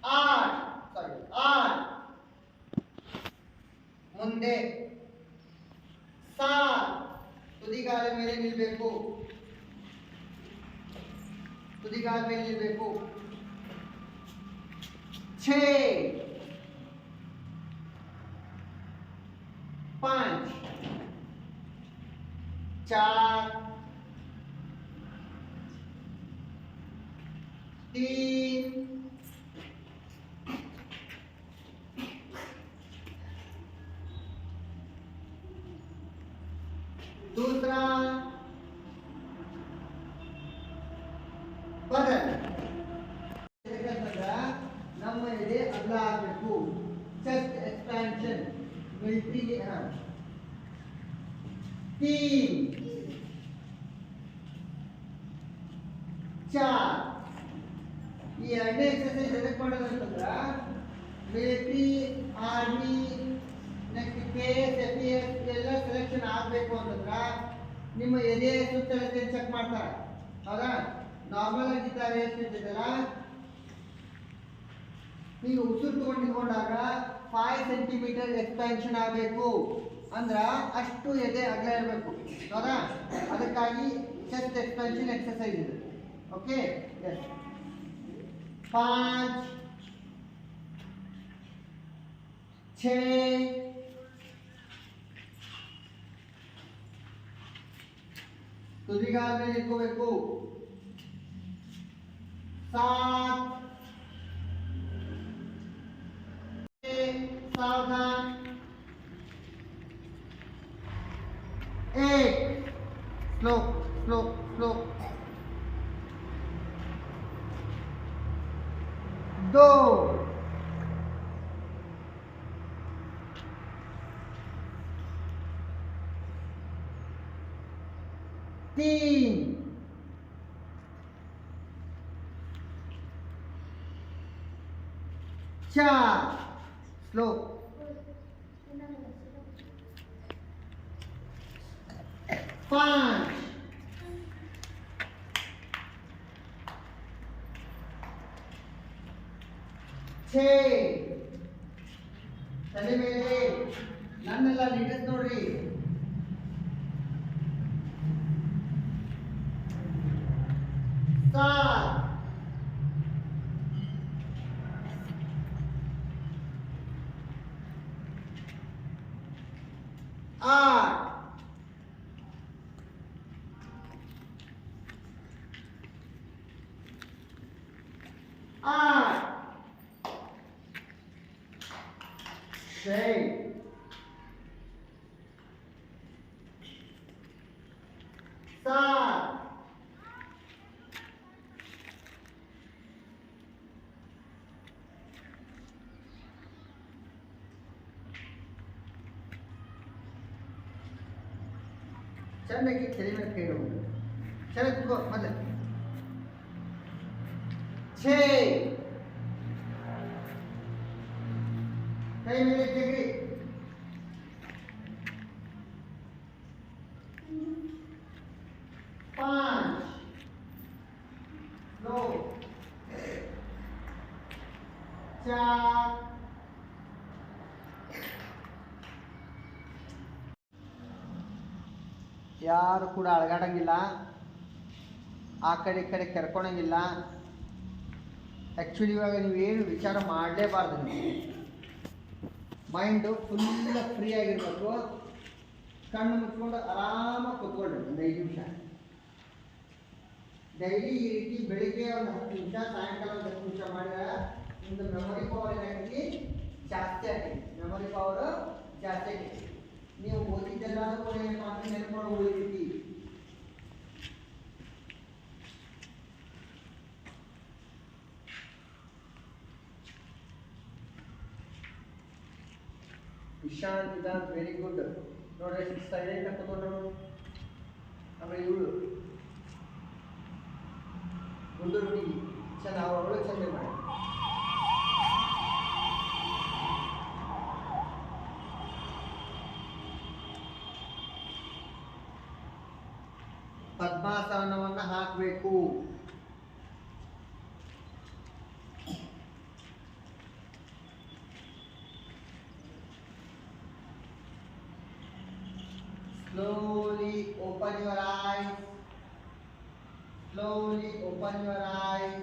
R ಮುಂದೆ sir ತುದಿಗಾಲ ಮೇಲೆ ನಿಲ್ಬೇಕು, ತುದಿಗಾಲ ಮೇಲೆ ನಿಲ್ಬೇಕು. ಛೇ पांच चार तीन दूसरा बदल ನಮ್ಮ ಎದೆ ಅಗಲ ಆಗಬೇಕು. ಚೆಸ್ಟ್ ಎಕ್ಸ್ಪ್ಯಾನ್ಷನ್ ಮಿಲಿಟರಿಗೆ तीन चार ಈ ಎರಡನೇ ಎಕ್ಸರ್ಸೈಸ್ ಎದಕ್ಕೆ ಮಾಡೋದಂತಂದ್ರ military army next KS FES ಎಲ್ಲ ಸೆಲೆಕ್ಷನ್ ಆಗಬೇಕು ಅಂತಂದ್ರ ನಿಮ್ಮ ಎದೆ ಸುತ್ತಳತೆ ಚೆಕ್ ಮಾಡ್ತಾರೆ. ಹೌದಾ? ನಾರ್ಮಲ್ ಆಗಿದ್ದಾರೆ ಎಷ್ಟಿದ್ದಲ್ಲ ನೀವು ಉಸಿರು ತಗೊಂಡಿದ್ಕೊಂಡಾಗ 5 ಸೆಂಟಿಮೀಟರ್ ಎಕ್ಸ್ಪ್ಯಾನ್ಷನ್ ಆಗಬೇಕು ಅಂದ್ರ ಅಷ್ಟು ಎದೆ ಅಗಲ ಇರಬೇಕು. ಹೌದಾ? ಅದಕ್ಕಾಗಿ ಚೆಸ್ಟ್ ಎಕ್ಸ್ಪೆನ್ಷನ್ ಎಕ್ಸರ್ಸೈಸ್ ಇದೆ. Okay, yes. 5 6 ತುದಿಗಾಲ ಮೇಲೆ ಇಟ್ಕೋಬೇಕು. 7 सावधान 8 स्लो स्लो स्लो 2 3 4 स्लो 5 6 ತಲೆ ಮೇಲೆ ನನ್ನೆಲ್ಲ ಲೀಡರ್ಸ್ ನೋಡ್ರಿ. 7 8 6 7 ಚೆನ್ನಾಗಿ ತಲೆ ಮೇಲೆ ಕೈ ಇಡಬಹುದು. ಚೆನ್ನಾಗಿ ಕೂತ್ಕೋ ಮೊದಲು. 6 ಕೈ ಮೇಲೆ ತೆಗ್ರಿ. 5 ಸ್ಲೋ 4 ಯಾರು ಕೂಡ ಅಳಗಾಡಂಗಿಲ್ಲ, ಆ ಕಡೆ ಈ ಕಡೆ ಕೆರ್ಕೊಳಂಗಿಲ್ಲ. ಆ್ಯಕ್ಚುಲಿ ಇವಾಗ ನೀವೇನು ವಿಚಾರ ಮಾಡಲೇಬಾರ್ದು. ನೀವು ಮೈಂಡು ಫುಲ್ಲ ಫ್ರೀ ಆಗಿರ್ಬೇಕು. ಕಣ್ಣು ಮುಚ್ಕೊಂಡು ಆರಾಮಾಗಿ ಕೂತ್ಕೊಳ್ಳಿ ಒಂದು 5 ನಿಮಿಷ. ಡೈಲಿ ಈ ರೀತಿ ಬೆಳಿಗ್ಗೆ ಒಂದು 10 ನಿಮಿಷ, ಸಾಯಂಕಾಲ ಒಂದು 10 ನಿಮಿಷ ಮಾಡಿದ್ರೆ ನಿಮ್ಮದು ಮೆಮೊರಿ ಪವರ್ ಏನಾಗ್ತೈತಿ ಜಾಸ್ತಿ ಆಗ್ತೈತಿ. ಮೆಮೊರಿ ಪವರ್ ಜಾಸ್ತಿ ಆಗ್ತೈತಿ. ನೀವು ಓದಿದ್ದೆಲ್ಲರೂ ಕೂಡ ಏನು ಮಾಡ್ತೀವಿ, ನೆನಪು ಮಾಡಿ ಉಳಿತೈತಿ. ಇಶಾಂತ್ ಇದಾಂತ್ ವೆರಿ ಗುಡ್. ನೋಡ್ರಿ ಸೈಲೆಂಟ್ ಆಗಿ ಕೂತ್ಕೊಂಡ್ರು. ಆಮೇಲೆ ಇವಳು ಗುಂಡೂರು ಹುಡುಗಿ ಚಂದ, ಅವಳು ಚಂದ ಮಾಡಿ. ಪದ್ಮಾಸನವನ್ನು ಹಾಕಬೇಕು. Slowly open your eyes. Slowly open your eyes.